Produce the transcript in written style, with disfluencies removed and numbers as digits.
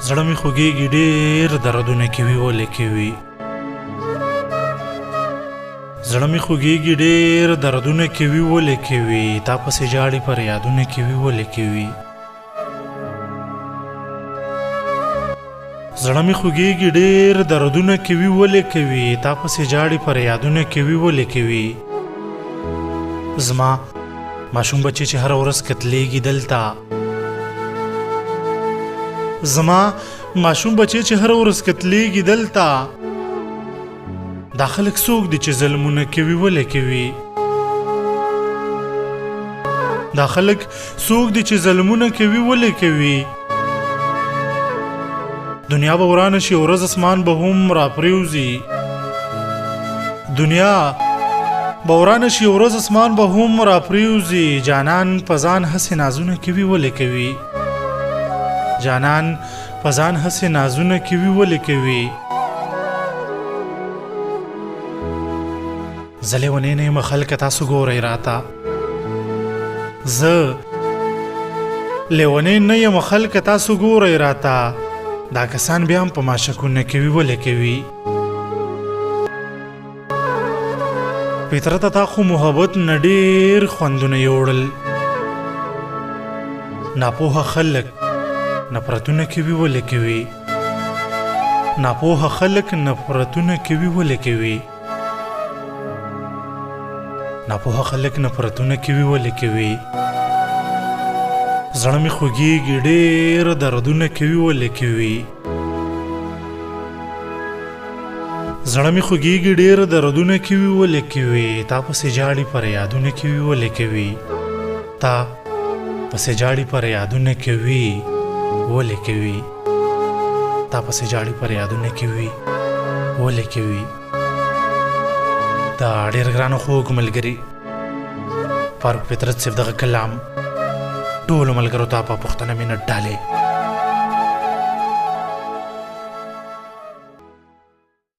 زړه مې خوږېږي ډېر دردونه کوي ولې کوي زړه مې خوږېږي ډېر دردونه کوي ولې کوي تا پسې جاړې پر یادونه کوي ولې کوي زړه مې خوږېږي ډېر دردونه کوي ولې کوي تا پسې جاړې پر یادونه کوي ولې کوي زما ماشوم بچی چې هر ورځ کتلېږي دلته زما ماشوم بچی چې هر ورځ کتلېږي دلته دا خلک څوک دي چې ظلمونه کوي ولې کوي دا خلک څوک دي چې ظلمونه کوي ولې کوي دنیا به ورانه شي ورځ اسمان به هم راپریوزي دنیا به ورانه شي ورځ اسمان به هم راپریوزي جانان په ځان هسې نازونه کوي ولې کوي جانان په ځان هسې نازونه کوي ولې کوي زه لیونی نه یم خلکه تاسو ګورئ راته زه لیونی نه یم خلکه تاسو ګورئ راته دا کسان بیا هم په ما شکونه کوي ولې کوي فطرته تا خو محبت نه ډېر خوندونه یوړل ناپوهه خلک نفرتونه کوي ولې کوي ناپوهه خلک نفرتونه کوي ولې کوي ناپوهه خلک نفرتونه کوي ولې کوي زړه مې خوږېږي ډېر دردونه کوي ولې کوي زړه مې خوږېږي ډېر دردونه کوي ولې کوي تا پسې جاړې پر یادونه کوي ولې کوي تا پسې جاړې پر یادونه کوي ولې کوي تا پسې جاړې پر یادونه کوي ولې کوي دا ډېر ګرانه خوږ ملګري فاروق فطرت صاحب دغه کلام ټولو ملګرو ته په پوښتنه مینه ډالې